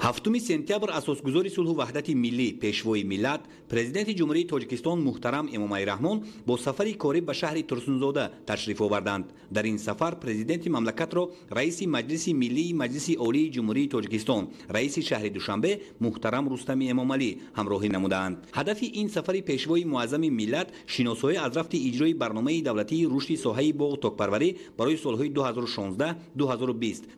7 سپتامبر اساسگذار صلح و وحدت ملی پیشوای ملت پرزیدنت جمهوری تاجیکستان محترم امامعلی رحمان با سفری کاری به شهر ترسونزاده تشریف آوردند. در این سفر پرزیدنت مملکت را رئیس مجلس ملی مجلس عالی جمهوری تاجیکستان رئیس شهر دوشنبه محترم رستم امامعلی همراهی نمودند. هدف این سفر پیشوای معظم ملت شناسایی از رفت اجرای برنامه دولتی رشد ساحه باغ و تاکپروری برای سالهای 2016-2020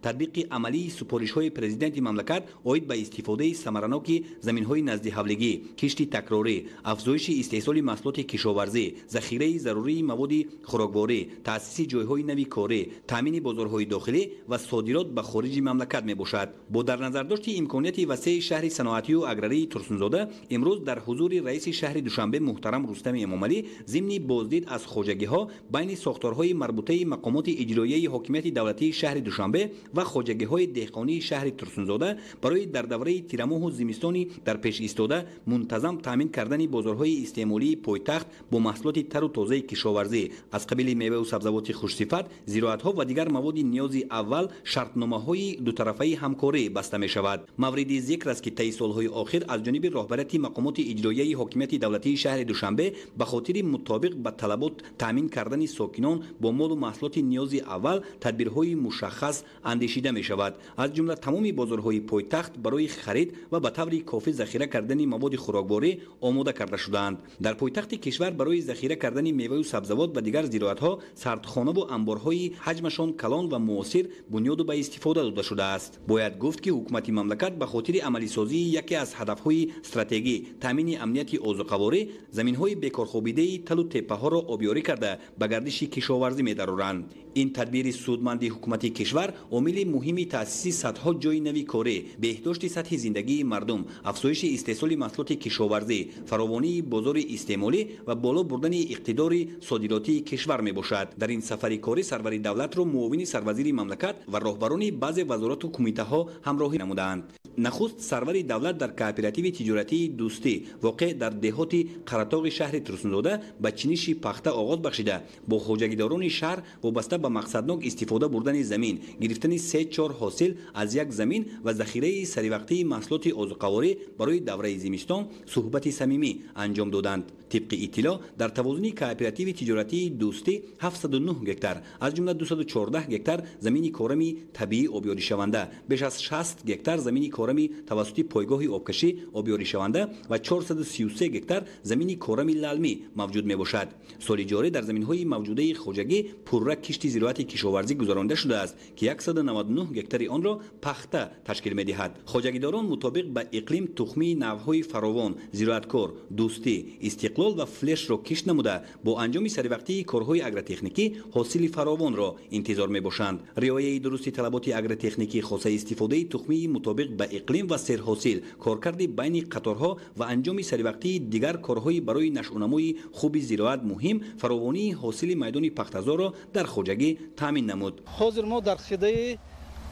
تطبیق عملی سفارش‌های پرزیدنت مملکت اوید به استفاده ثمرناک زمین‌های نزد حولگی، کشت تکراری، افزایش استحصال محصولات کشاورزی، ذخیره ضروری مواد خوراکواری، تأسیس جای‌های نوی کاری، تامین بازارهای داخلی و صادرات به خارج مملکت میباشد. با در نظر داشت امکانات وسیع شهر صنعتی و اگراری ترسونزاده امروز در حضور رئیس شهر دوشنبه محترم رستم امامعلی ضمن بازدید از خواجگی‌ها بین ساختارهای مربوطه مقامات اجرایی حاکمیت دولتی شهر دوشنبه و خواجگی‌های دهقانی شهر ترسونزاده برای در دوره تیرماه و زمستانی در پیش ایستاده منتظم تامین کردن بازارهای استعمالی پایتخت با محصولات تر و تازه کشاورزی از قبیل میوه و سبزیجات خوش‌صفت، زراعت‌ها و دیگر مواد نیاز اول شرطنامه‌های دو طرفه همکاری بسته می‌شود. مورد ذکر است که طی سال‌های اخیر از جانب رهبریت مقامات اجرایی حاکمیت دولتی شهر دوشنبه به خاطر مطابق به طلبات تامین کردن ساکنان با مال و محصولات نیاز اول تدبیرهای مشخص اندیشیده می‌شود. از جمله تمام بازارهای پایتخت برای خرید و به طور کافی ذخیره کردن مواد خوراکواری آماده کرده شدند. در پایتخت کشور برای ذخیره کردن میوه و سبزیجات و دیگر زراعت‌ها سردخانه و انبارهای حجمشان کلان و موثر بنیاد به استفاده داده شده است. باید گفت که حکومت مملکت به خاطر عملی سازی یکی از هدف‌های استراتژی تامین امنیت آذوقه‌واری زمین‌های بیکارخوابیده تل و تپه‌ها را آبیاری کرده به گردش کشاورزی می‌درآورند. این تدبیر سودمند حکومت کشور عامل مهمی تأسیس صدها جای نوی کاری، بهداشت سطح زندگی مردم، افزایش استحصال محصولات کشاورزی، فراوانی بازار استعمالی و بالا بردن اقتدار صادراتی کشور میباشد. در این سفر کاری سرور دولت را معاون سروزیر مملکت و راهبران بعضی وزارت و کمیته‌ها همراهی نمودند. نخست سرور دولت در کوآپراتیو تجارتی دوستی واقع در دهات قرطاق شهر ترسونزاده به چینش پخته آغاز بخشیده با خواجگیداران شهر وابسته به مقصدناک استفاده بردن زمین، گرفتن 3-4 حاصل از یک زمین و ذخیره سریوقتی محصولات آذوقه‌واری برای دوره زمستان صحبت صمیمی انجام دادند. طبق اطلاع در توازن کوآپراتیو تجارتی دوستی 709 گکتار از جمله 214 گکتار زمین کارمی طبیعی آبیاری شونده، بیش از 60 گکتار زمین کارمی توسط پایگاه آبکشی آبیاری شونده و 433 گکتار زمین کارمی للمی موجود می باشد. سال جاری در زمین‌های موجوده خواجگی پررک کشت زراعت کشاورزی گذرانده شده است که 199 گکتار آن را پخته تشکیل می دهد. خواجگیداران مطابق به اقلیم تخمی نوع‌های فراوان، زراعتکار، دوستی، استقلال و فلش را کشت نموده با انجام سریوقتی کارهای اگرتکنیکی حاصل فراوان را انتظار می باشند. رعایت درست طلبات اگرتکنیکی خاصه استفاده تخمی مطابق به اقلیم و سرحاصل، کارکرد بین قطارها و انجام سریوقتی دیگر کارهای برای نشأونمای خوب زراعت مهم فراوانی حاصل میدان پختزار را در خواجگی تامین نمود. حاضر ما در خیده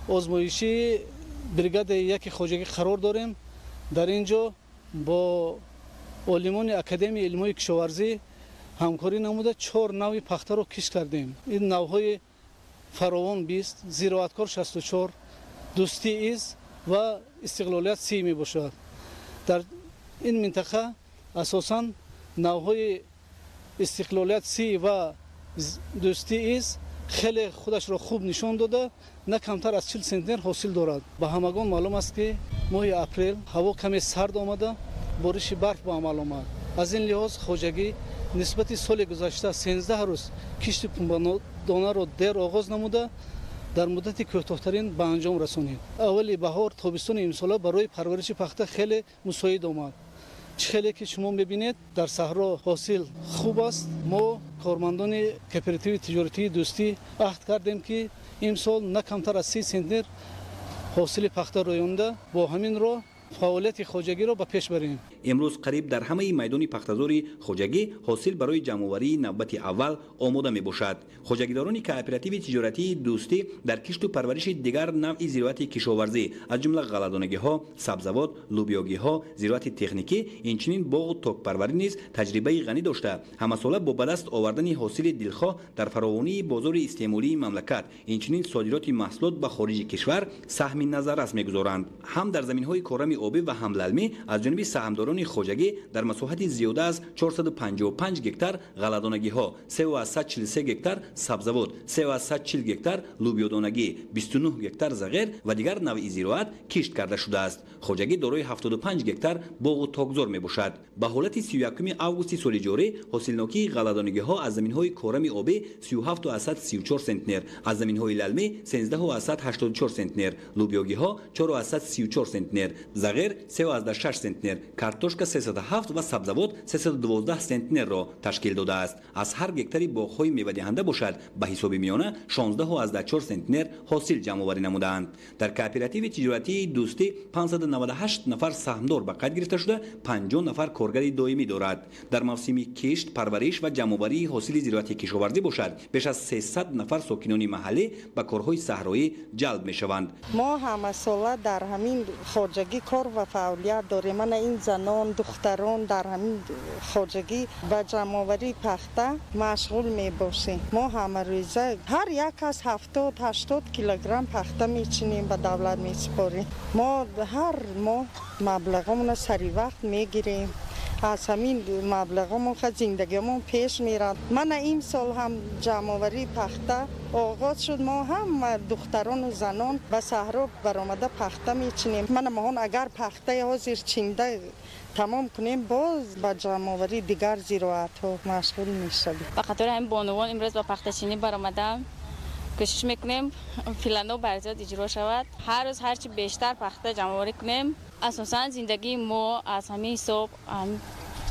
آزمایشی بریگاد یک خواجگی قرار داریم. در اینجا با عالمان اکادمی علمی کشاورزی همکاری نموده 4 نوع پخته را کشت کردیم. این نوع‌های فراوان 20، زراعتکار 64، دوستی ایز و استقلالیت 30 می باشد. در این منطقه اساساً نوع‌های استقلالیت 30 و دوستی ایز خیلی خودش را خوب نشان داده، نه کمتر از 40 سنتیمتر حاصل دارد. به همگان معلوم است که ماه اپریل هوا کمی سرد آمده، بارش برف به عمل آمد. از این لحاظ خواجگی نسبت سال گذشته 13 روز کشت پنبه‌دانه را دیر آغاز نموده در مدت کوتاه‌ترین به انجام رسانید. اولی بهار تابستان امسال برای پرورش پخته خیلی مساعد آمد. خیلی که شما می‌بینید در صحرا حاصل خوب است. ما کارمندان کوآپراتیو تجارتی دوستی عهد کردیم که امسال نه کمتر از 30 سنتیمتر حاصل پخته رایانده با همین راه فعالیت خواجگی را به پیش بریم. امروز قریب در همه میدان پختزور خوجگی حاصل برای جمع‌آوری نوبت اول آماده میباشد. خوجگیداران کوآپراتیو تجارتی دوستی در کشت و پرورش دیگر نوع زراعت کشاورزی از جمله غله‌دانگی‌ها، سبزوات، لوبیاگی‌ها، زراعت تکنیکی، اینچنین باغ و تاک پروری نیز تجربه غنی داشته همساله با به دست آوردن حاصل دلخواه در فراوانی بازار استعماری مملکت اینچنین صادرات محصولات به خارج کشور سهم نظر است می‌گذارند. هم در زمین‌های کارم آبی و هم للمی از جانب سهامداران خوجگی در مساحت زیاده از 455 گکتار غله‌دانگی‌ها، 343 گکتار سبزوات، 340 گکتار لوبیادانگی، 29 گکتار زغیر و دیگر نوع زراعت کشت کرده شده است. خوجگی دارای 75 گکتار باغ و تاکزار میباشد. به حالت 31 آگوست سال جاری حاصلناکی غله‌دانگی‌ها از زمین‌های کارم آبی 37.34 سنتنر، از زمین‌های للمی 13.84 سنتنر، لوبیاگی‌ها 4.34 سنتنر، زغیر 3.6 سنتنر، کارتوشکا 307 و سبزوات 312 سنتنر را تشکیل داده است. از هر گکتاری باغ‌های میوه‌دهنده باشد به حساب میانه 16.4 سنتنر حاصل جمع‌آوری نمودند. در کوآپراتیو تجارتی دوستی 598 نفر سهامدار به قید گرفته شده 50 نفر کارگر دائمی دارد. در موسم کشت، پرورش و جمع‌آوری حاصل زراعتی کشاورزی باشد بیش از 300 نفر ساکنان محلی به کارهای صحرایی جلب می‌شوند. ما همه ساله در همین خوجگی کار و فعالیت داریم. من این زنان دختران در همین خوجگی به جمع‌آوری پخته مشغول می‌باشیم. ما همه روزه هر یک از 70-80 کیلوگرم پخته می‌چینیم به دولت می‌سپاریم. ما هر ماه مبلغمون سری وقت می‌گیریم. از همین مبلغمون زندگیمون پیش میرد. من این سال هم جمع‌آوری پخته آغاز شد. ما هم دختران و زنان به صحرا برآمده پخته میچینیم. من اگر پخته حاضر چینده تمام کنیم باز به جمع‌آوری دیگر زراعت ها مشغول میشویم. به خاطر همین بانوان امروز با پخته چینی برآمدم. کوشش میکنیم پلن‌ها برزیاد اجرا شود. هر روز هرچی بیشتر پخته جمع‌آوری کنیم. اساساً زندگی ما از همین صبح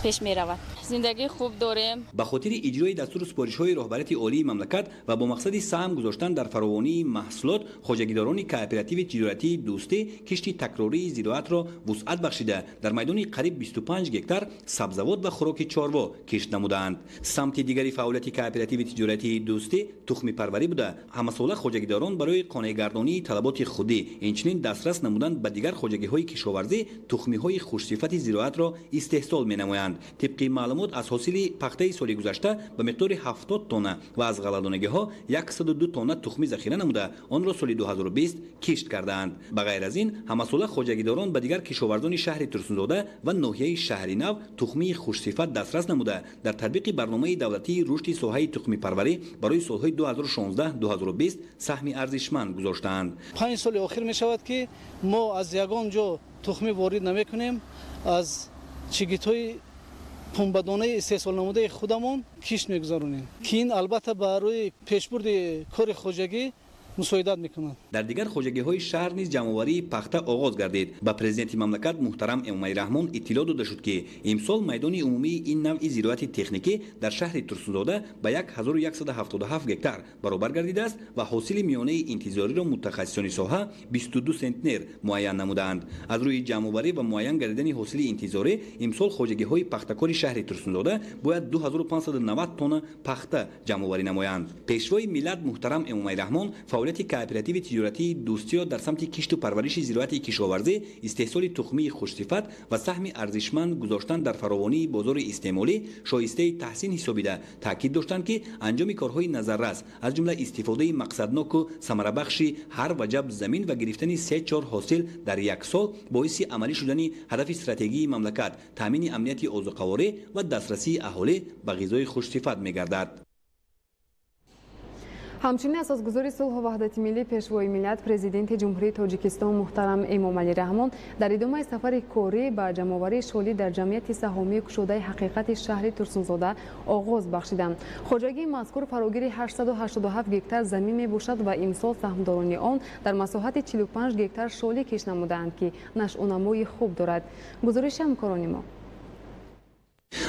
پیش می رود. زندگی خوب داریم. به خاطر اجرای دستور سپارش‌های رهبریت عالی مملکت و با مقصد سهم گذاشتن در فراوانی محصولات، خوجگیداران کوآپراتیو تجارتی دوستی کشتی تکراری زراعت را وسعت بخشیده در میدان قریب 25 گکتار سبزوات و خوراک چاروا کشت نمودند. سمت دیگری فعالیت کوآپراتیو تجارتی دوستی تخم پروری بوده. همساله خوجگیداران برای قانع‌گردانی طلبات خودی اینچنین دسترس نمودند به دیگر خوجگی‌های کشاورزی تخم‌های خوش‌صفت زراعت را استحصال می‌نمایند. طبق معلومات از حاصل پخته سال گذشته به مقدار 70 تن و از غله‌دانگی‌ها 102 تن تخم ذخیره نموده آن را سال 2020 کشت کردند. به غیر از این همساله خوجگیداران به دیگر کشاورزان شهر ترسونزاده و ناحیه شهری نو تخم خوش‌صفت دسترس نموده در تطبیق برنامه دولتی رشد ساحه تخم پروری برای سال‌های 2016-2020 سهم ارزشمند گذاشتند. 5 سال اخیر می شود که ما از یگان جا تخم وارد نمی‌کنیم. از چگیت‌های پنبه‌دانه استحصال نموده خودمون کشت می‌گذارونیم که این البته برای پیشبرد کار خوجگی مساعدت میکنند. در دیگر خوجگی‌های شهر نیز جمع‌آوری پخته آغاز گردید. با پرزیدنت مملکت محترم امامعلی رحمان اطلاع داده شد که امسال میدان عمومی این نوع زراعت تکنیکی در شهر ترسونزاده به 1177 گکتار برابر گردیده است و حاصل میانه انتظاری را متخصصان ساحه 22 سنتنر معین نمودند. از روی جمع‌آوری و معین گردیدن حاصل انتظاری امسال خوجگی‌های پخته‌کار شهر ترسونزاده باید 2590 تن پخته جمع‌آوری نمایند. پیشوای ملت محترم امامعلی رحمان فعالیت کوآپراتیو تجارتی دوستی را در سمت کشت و پرورش زراعت کشاورزی، استحصال تخمی خوش‌صفت و سهم ارزشمند گذاشتن در فراوانی بازار استعماری شایسته تحسین حسابیده تاکید داشتند که انجام کارهای نظررس از جمله استفاده مقصدناک و ثمره بخش هر وجب زمین و گرفتن 3-4 حاصل در یک سال باعث عملی شدن هدف استراتژی مملکت تامین امنیت غذاخواری و دسترسی اهالی به غذای خوش‌صفت می‌گردد. همچنین اساسگذار صلح و وحدت ملی پیشوای ملت پرزیدنت جمهوری تاجیکستان محترم امامعلی رحمان در ادامه سفر کاری به جمع‌آوری شغلی در جمعیت سهامی گشوده حقیقت شهر ترسونزاده آغاز بخشیدند. خوجگی مذکور فراگیر 887 گکتار زمین میباشد و امسال سهامداران آن در مساحت 45 گکتار شغلی کش نمودند که نشأ و نمای خوب دارد. گزارش همکاران ما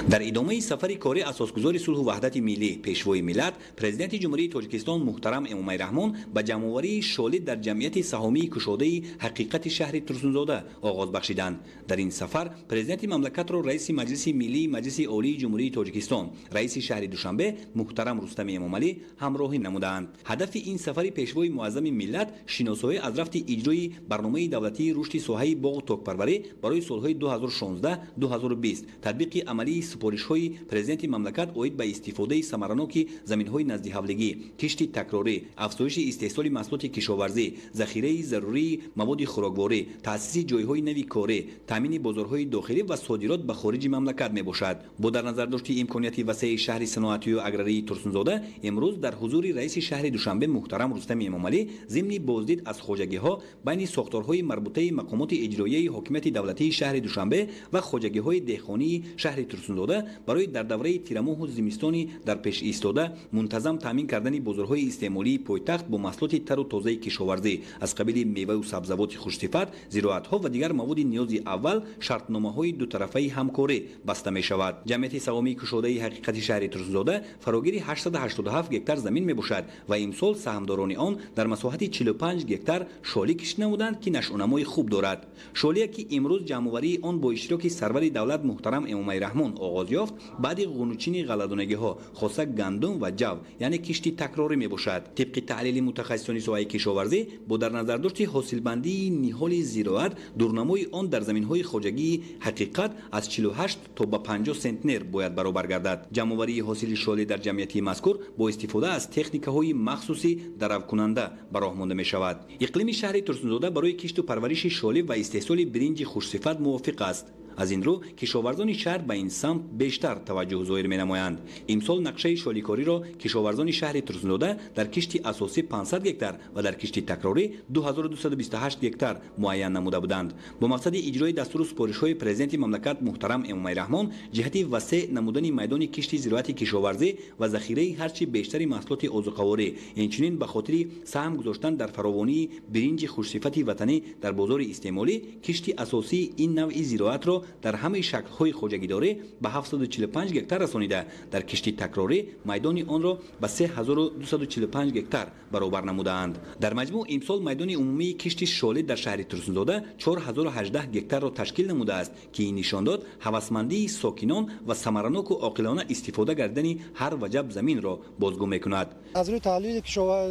در ادامه سفر کاری اساسگذار صلح و وحدت ملی پیشوای ملت، پرزیدنت جمهوری تاجیکستان محترم امومه رحمان به جمع‌آوری شالی در جمعیت سهامی کشاده حقیقت شهر ترسونزاده آغاز بخشیدند. در این سفر پرزیدنت مملکت را رئیس مجلس ملی مجلس عالی جمهوری تاجیکستان، رئیس شهر دوشنبه محترم رستم امامعلی همراهی نمودند. هدف این سفر پیشوای معظم ملت شناسایی از رفت اجرای برنامه دولتی رشد ساحه باغ و تاک‌پروری برای سالهای 2016-2020، تطبیق عملی سپارش‌های پرزیدنت مملکت اوید به استفاده ثمرناک زمین‌های نزدیک‌حوالگی، کشت تکراری، افزایش استحصال محصولات کشاورزی، ذخیره ضروری مواد خوراکواری، تأسیس جای‌های نوی کاری، تامین بازارهای داخلی و صادرات به خارج مملکت میباشد. با در نظر داشت امکانات وسیع شهر صنعتی و اگراری ترسونزاده، امروز در حضور رئیس شهر دوشنبه محترم رستم امامعلی ضمن بازدید از خواجگی‌ها بین ساختارهای مربوطه مقامات اجرایی حاکمیت دولتی شهر دوشنبه و خواجگی‌های دهقانی شهر ترسونزاده برای در دوره تیرماه و زمستانی در پیش ایستاده منتظم تامین کردن بازارهای استعمالی پایتخت با محصولات تر و تازه کشاورزی از قبیل میوه و سبزیجات خوش‌صفت، زراعت‌ها و دیگر مواد نیاز اول شرطنامه‌های دو طرفه همکاری بسته می‌شود. جمعیت سهامی کشاده حقیقت شهر ترسونزاده فراگیر 887 هکتار زمین میباشد و امسال سهامداران آن در مساحت 45 هکتار شالی کشت نمودند که نشونمای خوب دارد. شالی که امروز جمع‌آوری آن با اشتراک سرور دولت محترم امومه رحمان آغاز یافت، بعد قونوچین غلادانگی‌ها خاصه گندم و جو یعنی کشتی تکراری میباشد. طبق تحلیل متخصصان ساحه کشاورزی با در نظر داشت حاصلبندی نهال زراعت دورنمای آن در زمین‌های خواجگی حقیقت از 48 تا به 50 سنتنر باید برابر گردد. جمع‌آوری حاصل شالی در جمعیت مذکور با استفاده از تکنیک‌های مخصوصی درو کننده به راه مانده می‌شود. اقلیم شهر ترسونزاده برای کشت و پرورش شالی و استحصال برنج خوش‌صفت موافق است. از این رو کشاورزان شهر به این سمت بیشتر توجه ظاهر می‌نمایند. امسال نقشه شالیکاری را کشاورزان شهر ترسونزاده در کشت اساسی 500 هکتار و در کشت تکراری 2228 هکتار معین نموده بودند. با مقصد اجرای دستور سپارش‌های پرزیدنت مملکت محترم امومه رحمان جهت وسیع نمودن میدان کشت زراعت کشاورزی و ذخیره هرچی بیشتر محصولات عضوکاری، اینچنین به خاطر سهم گذاشتن در فراوانی برنج خوش‌صفت وطنی در بازار استعمالی، کشت اساسی این نوع زراعت را در همه شکل‌های خواجگی‌داری به 745 هکتار رسانیده، در کشتی تکراری میدان آن را به 3245 هکتار برابر نمودند. در مجموع امسال میدان عمومی کشتی شالی در شهر ترسونزاده 4018 هکتار را تشکیل نموده است که این نشان داد هوسمندی ساکنان و ثمرناک و عاقلانه استفاده کردن هر وجب زمین را بازگو می‌کند. از روی تحلیل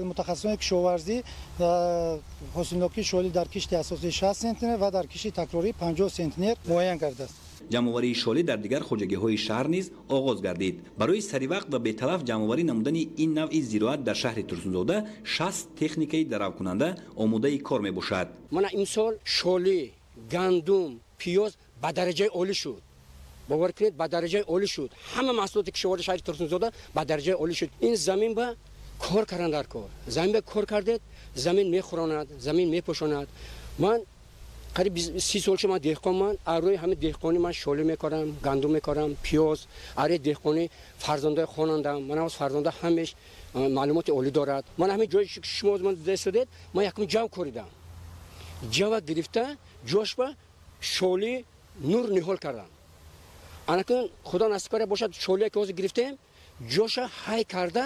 متخصصان کشاورزی حاصلناکی شالی در کشت اساسی 60 سنتنر و در کشت تکراری 50 سنتنر معین کرده است. جمع‌آوری شالی در دیگر خواجگی‌های شهر نیز آغاز گردید. برای سری وقت و بی‌تلف جمع‌آوری نمودن این نوع زراعت در شهر ترسونزاده 60 تکنیکی درو کننده آماده کار میباشد. من امسال شالی، گندم، پیاز به درجه عالی شد. باور کنید به درجه عالی شد. همه محصولات کشاورزی شهر ترسونزاده به درجه عالی شد. این زمین به کار کردن در کار. زمین به کار کرده، زمین میخوراند، زمین میپوشاند. من قریب 30 سال شما دهقان، من روی همه دهقانی من شالی میکارم، گندم میکارم، پیاز، اره دهقانی فرزنده خوانندم. من از فرزنده همش معلومات عالی دارد. من همه جای شما از من دست دادید، من یکم جو کردم. جو گرفته جوش به شالی نور نهال کردم. انکن خدا نصیب کرده باشد شالی که از گرفتیم جوش های کرده،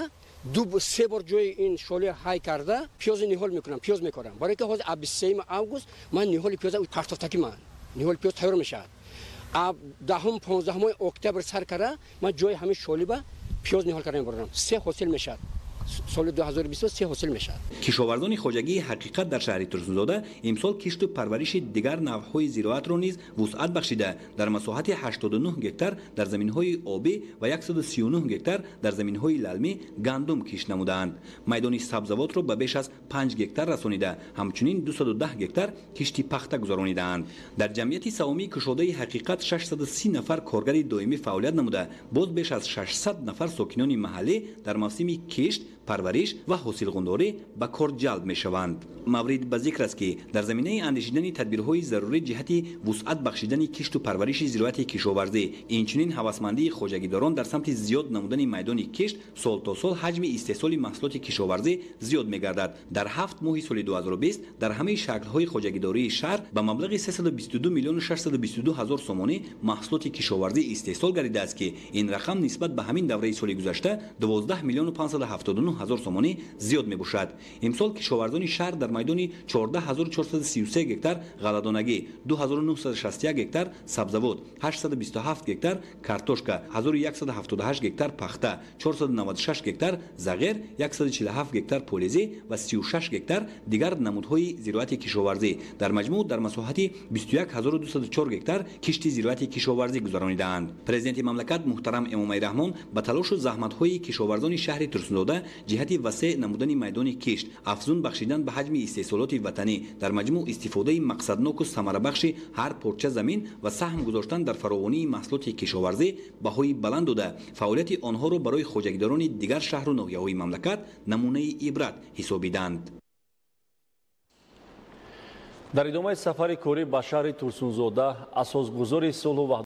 دو سه بار جای این شالی های کرده پیاز نهال میکنم، پیاز میکارم. برای که حاضر 23 آگوست من نهال پیاز کارتوفتکی من نهال پیاز تیار میشد. اب 10 15 اکتبر سر کرده من جای همه شالی با پیاز نهال کردم میبرم. 3 حاصل میشد. سال 2023 حاصل میشد. کشاورزان خواجگی حقیقت در شهر ترسونزاده امسال کشت و پرورش دیگر نوع‌های زراعت را نیز وسعت بخشیده در مساحت 89 هکتار در زمین‌های آبی و 139 هکتار در زمین‌های للمی گندم کشت نمودند. میدان سبزیجات را به بیش از 5 هکتار رسانیده، همچنین 210 هکتار کشتی پخته گذرانیده‌اند. در جمعیت سهامی کشاده حقیقت 630 نفر کارگر دائمی فعالیت نموده، باز بیش از 600 نفر ساکنان محلی در موسم کشت парвариш ва ҳосилғундорӣ ба кор ҷалб мешаванд. маврид ба зикр аст ки дар заминаи андешидани тадбирҳои зарурӣ ҷиҳати вусъат бахшидани кишту парвариши зироати кишоварзӣ, инчунин ҳавасмандии хоҷагидорон дар самти зиёд намудани майдони кишт, сол то сол ҳаҷми истеҳсоли маҳсулоти кишоварзӣ зиёд мегардад. дар 7 моҳи соли 2020 дар ҳамаи шаклҳои хоҷагидории шаҳр ба маблағи 322 миллиону 622 ҳазор сомонӣ маҳсулоти кишоварзӣ истеҳсол гардидааст ки ин рақам нисбат ба ҳамин давраи соли гузашта 12 миллиону 579 ҳазор сомонӣ зиёд мебошад. имсол кишоварзони шаҳр дар майдони 14433 гектар ғалладонагӣ, 2961 гектар сабзавот, 827 гектар картошка, 1178 гектар пахта, 496 гектар зағир, 147 гектар полезӣ ва 36 гектар дигар намудҳои зироати кишоварзӣ дар маҷмӯъ дар масоҳати 21204 гектар кишти зироати кишоварзӣ гузаронидаанд. президенти мамлакат муҳтарам Эмомалӣ Раҳмон ба талошу заҳматҳои кишоварзони шаҳри Турсунзода ҷиҳати васеъ намудани майдони кишт, афзун бахшидан ба ҳаҷми истеҳсолоти ватанӣ, дар маҷмӯъ истифодаи мақсадноку самарабахши ҳар порча замин ва саҳм гузоштан дар фаровонии маҳсулоти кишоварзӣ баҳои баланд дода, фаъолияти онҳоро барои хоҷагидорони дигар шаҳру ноҳияҳои мамлакат намунаи ибрат ҳисобиданд. дар идомаи сафари корӣ ба шаҳри Турсунзода асосгузори сулҳу